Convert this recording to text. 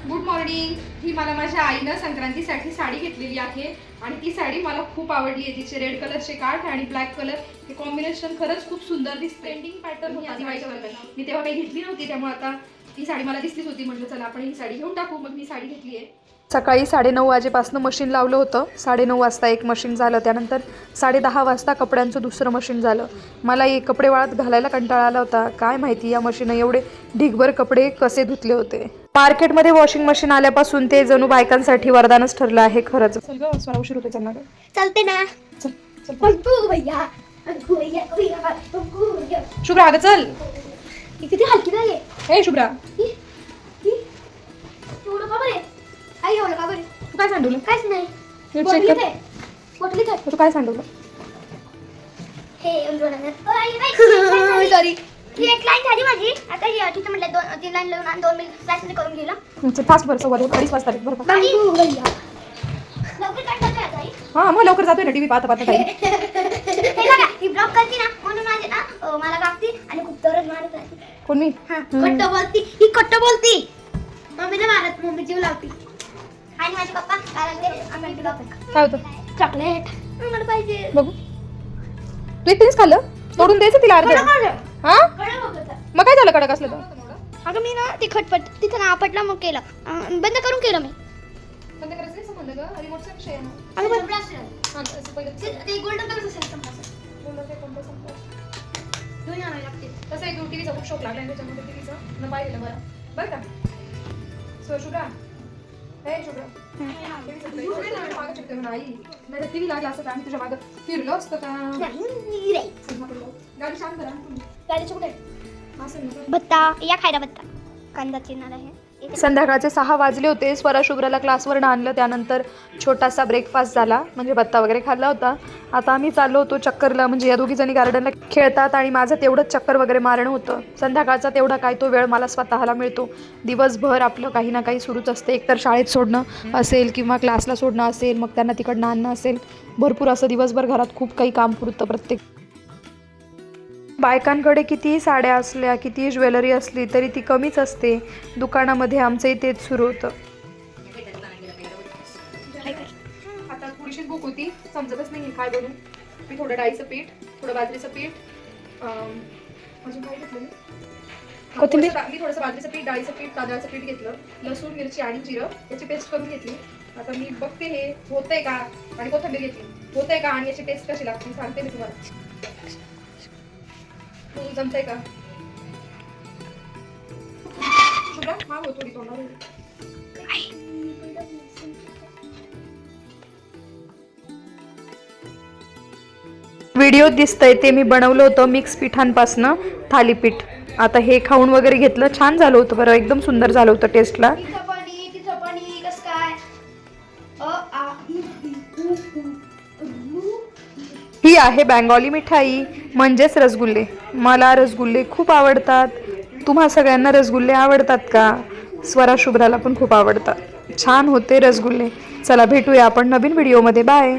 Good morning. ही मला माझ्या आईनं संक्रांतीसाठी साडी घेतलेली आहे आणि ती साडी मला खूप आवडली आहे. तिचे रेड कलरचे काठ आणि ब्लॅक कलर हे कॉम्बिनेशन खरंच खूप सुंदर दिसते. ट्रेंडिंग पॅटर्न होता दिवाळीच्या दरम्यान. मी तेव्हा काही घेतली नव्हती, त्यामुळे आता ती साडी मला दिसलीच होती. म्हटलं चला आपण ही साडी घेऊन टाकू. मग मी साडी घेतली आहे. सकाळी 9:30 वाजेपासून मशीन लावलं होतं. 9:30 वाजता एक मशीन झालं, त्यानंतर 10:30 वाजता कपड्यांचं दुसरं मशीन झालं. मला हे कपडे वाळत घालायला कंटाळा आला होता. काय माहिती या मशीनने एवढे ढिगभर कपडे कसे धुतले होते. मार्केटमध्ये वॉशिंग मशीन आल्यापासून ते जणू बायकांसाठी वरदानच ठरलं आहे खरंच. चल गं, स्वरा उशीर होते. चल चलते ना. चल चल भैया शुभ्रा, अगं चल. किती हलकी नाही हे शुभ्रा, आई एवढं का बरे? तू काय सांडवलं? काहीच नाही. नीट चेक कर. बोटली काय? तू काय सांडवलं? हे सॉरी. ही एक लाईन झाली माझी. आता ही तिथे म्हटलं 3 लाईन लावून आणि 2 मी स्लाइस करून गेला. फास्ट बरं, 2:15 वाजता बरोबर. लवकर काय करते आता आई? हां, मग लवकर जातोय ना टीव्ही पाहता पाहता काही. हे बघा, ही ब्लॉक करते ना म्हणून माझे ना मला कापते आणि खूप जोरात मारत राहते. कोण मी? हां, कट्ट बोलती. ही कट्ट बोलती. मम्मीने मारत, मम्मी जीव लावती. आणि माझे पप्पा काय आम्ही काय होतं? चॉकलेट मला पाहिजे. बघू. तू एकटीच खाल्लं? तोडून द्यायचं तिला अर्ध. हां, मग काय झालं कडक असलं तर? अगं मी ना ते खटपट तिथं ना आपटला मग केलं. बंद करून केलं मी. बंद करायचं नाही संबंध गं, रिमोटचा विषय आहे ना. अगं बरं हां, असं पहिलं ते गोल्डन कलरचं असेल समजा. बोललं ते कोणतं संपलं. दोन्ही आणावे लागतील. तसं एक टीव्हीचा खूप शौक लागला त्याच्यामध्ये टीव्हीचं न पाहिलेलं बरं का. सो शुभ्रा, हे शुभ्रा, मागं चिकते म्हणा आई. नाही तर टीव्ही लागला असतं तर आम्ही तुझ्या मागं फिरलो असतं का? गाडी शांत करा. गाडीचं कुठे? असं नाही. भत्ता या खायला भत्ता कांदा चिरणार आहे. संध्याकाळचे 6 वाजले होते. स्वरा शुभ्राला क्लासवरून आणलं, त्यानंतर छोटासा ब्रेकफास्ट झाला, म्हणजे भत्ता वगैरे खाल्ला होता. आता आम्ही चाललो होतो चक्करला, म्हणजे या दोघीजणी गार्डनला खेळतात आणि माझं तेवढंच चक्कर वगैरे मारणं होतं. संध्याकाळचा तेवढा काय तो वेळ मला स्वतःला मिळतो. दिवसभर आपलं काही ना काही सुरूच असते. एकतर शाळेत सोडणं असेल किंवा क्लासला सोडणं असेल, मग त्यांना तिकडनं आणणं असेल. भरपूर असं दिवसभर घरात खूप काही काम पुरतं प्रत्येक. बायकांकडे कितीही साड्या असल्या, कितीही ज्वेलरी असली तरी ती कमीच असते. दुकानामध्ये आमचंही तेच सुरू होतं. आता थोडीशीच भूक होती, समजतच नाही काय बनवू. मी थोडं डाळीचं पीठ, थोडं बाजरीचं पीठ, अजून काय घेतलं कोथिंबीर. मी थोडंसं बाजरीचं पीठ, डाळीचं पीठ, तांदळाचं पीठ घेतलं, लसूण, मिरची आणि जिरं याची पेस्ट करून घेतली. आता मी बघते हे होतंय का, आणि कोथिंबीर घेतली, होतंय का आणि याची टेस्ट कशी लागते सांगते मी तुम्हाला. जमतंय का शुभ्रा? माग हो थोडी तोंडावर. व्हिडिओ दिसतंय ते मी बनवलं होतं मिक्स पिठांपासनं थालीपीठ. आता हे खाऊन वगैरे घेतलं, छान झालं होतं बरं, एकदम सुंदर झालं होतं टेस्टला. तिथं पण कसं काय? ही आहे बेंगॉली मिठाई, म्हणजेच रसगुल्ले. मला रसगुल्ले खूप आवडतात. तुम्हा सगळ्यांना रसगुल्ले आवडतात का? स्वरा शुभ्राला पण खूप आवडतात. छान होते रसगुल्ले. चला भेटूया आपण नवीन व्हिडिओमध्ये. बाय.